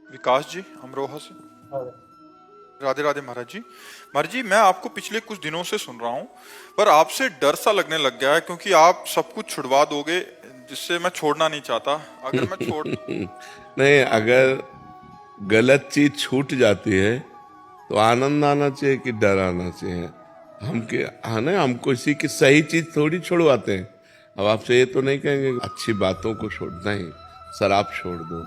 विकास जी, अमरोहा से। अरे, राधे राधे महाराज जी। महाराज जी, मैं आपको पिछले कुछ दिनों से सुन रहा हूँ, पर आपसे डर सा लगने लग गया है, क्योंकि आप सब कुछ छुड़वा दोगे, जिससे मैं छोड़ना नहीं चाहता। अगर मैं छोड़ नहीं, अगर गलत चीज छूट जाती है तो आनंद आना चाहिए कि डर आना चाहिए। हम के हाँ ना, हमको इसी की सही चीज थोड़ी छुड़वाते हैं। अब आपसे ये तो नहीं कहेंगे अच्छी बातों को छोड़ना ही, शराब छोड़ दो,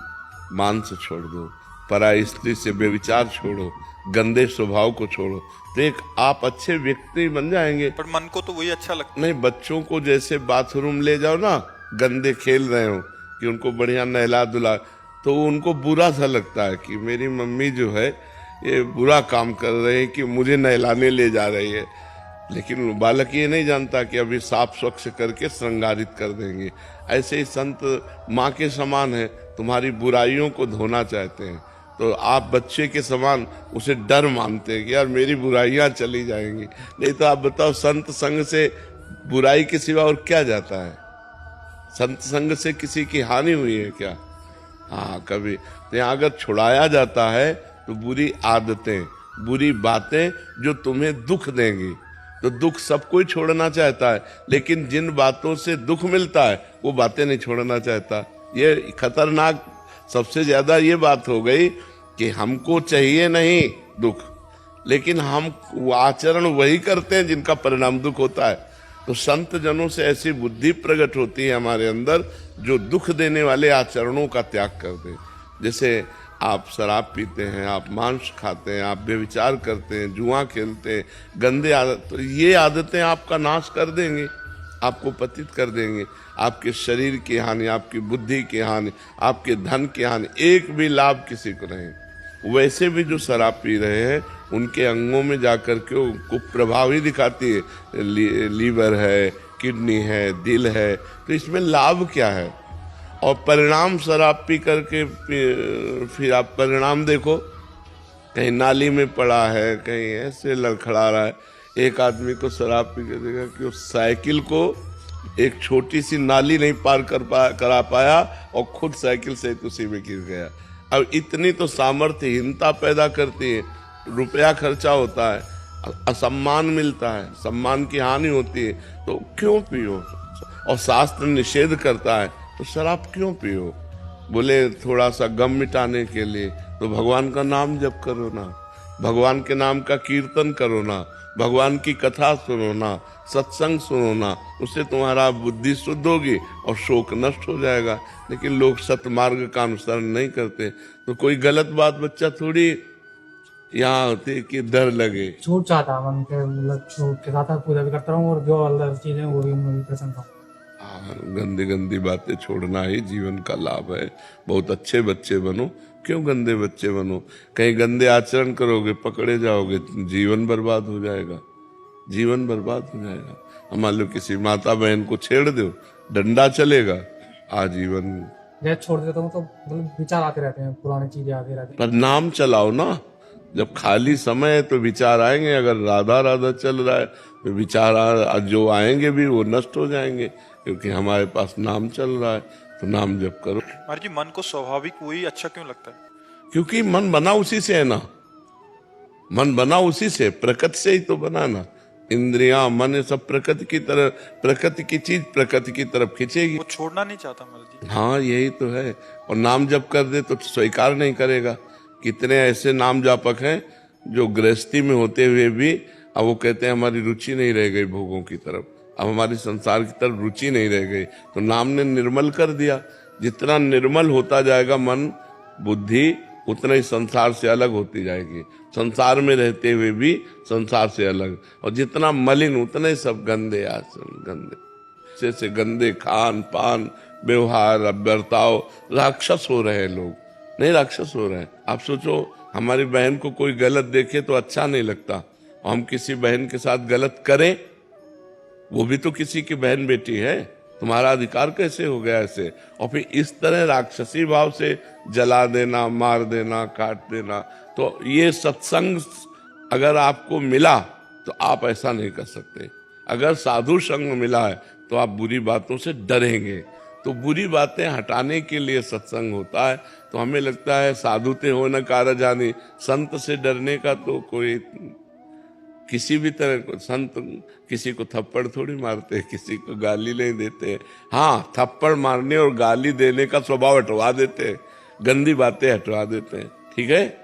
मांस छोड़ दो, पराई स्त्री से व्यभिचार छोड़ो, गंदे स्वभाव को छोड़ो, तो एक आप अच्छे व्यक्ति बन जाएंगे। पर मन को तो वही अच्छा लगता नहीं, बच्चों को जैसे बाथरूम ले जाओ ना, गंदे खेल रहे हो, कि उनको बढ़िया नहला धुला, तो उनको बुरा सा लगता है कि मेरी मम्मी जो है ये बुरा काम कर रहे हैं कि मुझे नहलाने ले जा रही है। लेकिन बालक ये नहीं जानता कि अभी साफ स्वच्छ करके श्रृंगारित कर देंगे। ऐसे ही संत माँ के समान है, तुम्हारी बुराइयों को धोना चाहते हैं, तो आप बच्चे के समान उसे डर मानते हैं कि यार मेरी बुराइयां चली जाएंगी। नहीं तो आप बताओ, संत संग से बुराई के सिवा और क्या जाता है? संत संग से किसी की हानि हुई है क्या? हाँ, कभी। तो यहाँ अगर छुड़ाया जाता है तो बुरी आदतें, बुरी बातें जो तुम्हें दुख देंगी, तो दुख सब कोई छोड़ना चाहता है, लेकिन जिन बातों से दुख मिलता है वो बातें नहीं छोड़ना चाहता। ये खतरनाक सबसे ज्यादा ये बात हो गई कि हमको चाहिए नहीं दुख, लेकिन हम वो आचरण वही करते हैं जिनका परिणाम दुख होता है। तो संत जनों से ऐसी बुद्धि प्रकट होती है हमारे अंदर, जो दुख देने वाले आचरणों का त्याग कर दे। जैसे आप शराब पीते हैं, आप मांस खाते हैं, आप व्यभिचार करते हैं, जुआ खेलते हैं, गंदे आदत, तो ये आदतें आपका नाश कर देंगी, आपको पतित कर देंगे। आपके शरीर की हानि, आपकी बुद्धि की हानि, आपके धन की हानि, एक भी लाभ किसी को नहीं। वैसे भी जो शराब पी रहे हैं उनके अंगों में जाकर के उनको प्रभाव ही दिखाती है, लीवर है, किडनी है, दिल है, तो इसमें लाभ क्या है? और परिणाम शराब पी करके फिर आप परिणाम देखो, कहीं नाली में पड़ा है, कहीं ऐसे लड़खड़ा रहा है। एक आदमी को शराब पी के देखा कि उस साइकिल को एक छोटी सी नाली नहीं पार करा पाया और खुद साइकिल से उसी में गिर गया। अब इतनी तो सामर्थ्यहीनता पैदा करती है, रुपया खर्चा होता है, असम्मान मिलता है, सम्मान की हानि होती है, तो क्यों पियो? और शास्त्र निषेध करता है, तो शराब क्यों पियो? बोले थोड़ा सा गम मिटाने के लिए, तो भगवान का नाम जप करो ना, भगवान के नाम का कीर्तन करो ना, भगवान की कथा सुनो ना, सत्संग सुनो ना, उससे तुम्हारा बुद्धि शुद्ध होगी और शोक नष्ट हो जाएगा। लेकिन लोग सतमार्ग का अनुसरण नहीं करते, तो कोई गलत बात बच्चा थोड़ी यहाँ होती कि डर लगे। छूट चाहता मन के, मतलब छूट के साथ पूजा भी करता रहूँ और जो अलग चीजें वो भी मैं भी पसंद हूँ। हाँ, गंदी गंदी बातें छोड़ना ही जीवन का लाभ है। बहुत अच्छे बच्चे बनो, क्यों गंदे बच्चे बनो? कहीं गंदे आचरण करोगे, पकड़े जाओगे, जीवन बर्बाद हो जाएगा, जीवन बर्बाद हो जाएगा। मान लो किसी माता बहन को छेड़ दो, डंडा चलेगा आजीवन। जब छोड़ देता हूँ तो मतलब विचार आते रहते हैं, पुरानी चीजें आती रहती पर नाम चलाओ ना, जब खाली समय है तो विचार आएंगे। अगर राधा राधा चल रहा है तो विचार जो आएंगे भी वो नष्ट हो जाएंगे, क्योंकि हमारे पास नाम चल रहा है। तो नाम जप करो। महाराज जी, मन को स्वाभाविक वही अच्छा क्यों लगता है? क्योंकि मन बना उसी से है ना, मन बना उसी से, प्रकृति से ही तो बना ना। इंद्रियां, मन, ये सब प्रकृति की तरफ, प्रकृति की चीज प्रकृति की तरफ खींचेगी। वो छोड़ना नहीं चाहता महाराज जी। हाँ, यही तो है। और नाम जप कर दे तो स्वीकार नहीं करेगा। कितने ऐसे नाम जापक हैं जो गृहस्थी में होते हुए भी अब वो कहते हैं हमारी रुचि नहीं रह गई भोगों की तरफ, अब हमारी संसार की तरफ रुचि नहीं रह गई। तो नाम ने निर्मल कर दिया। जितना निर्मल होता जाएगा मन, बुद्धि, उतना ही संसार से अलग होती जाएगी। संसार में रहते हुए भी संसार से अलग, और जितना मलिन उतने ही सब गंदे आचरण, गंदे से गंदे खान पान, व्यवहार, बर्ताव। राक्षस हो रहे हैं लोग, नहीं राक्षस हो रहे हैं। आप सोचो, हमारी बहन को कोई गलत देखे तो अच्छा नहीं लगता, हम किसी बहन के साथ गलत करें, वो भी तो किसी की बहन बेटी है, तुम्हारा अधिकार कैसे हो गया ऐसे? और फिर इस तरह राक्षसी भाव से जला देना, मार देना, काट देना। तो ये सत्संग अगर आपको मिला तो आप ऐसा नहीं कर सकते। अगर साधु संग मिला है तो आप बुरी बातों से डरेंगे, तो बुरी बातें हटाने के लिए सत्संग होता है। तो हमें लगता है साधु ते हो न कार जाने, संत से डरने का तो कोई किसी भी तरह को, संत किसी को थप्पड़ थोड़ी मारते, किसी को गाली नहीं देते। हाँ, थप्पड़ मारने और गाली देने का स्वभाव हटवा देते हैं, गंदी बातें हटवा देते हैं। ठीक है।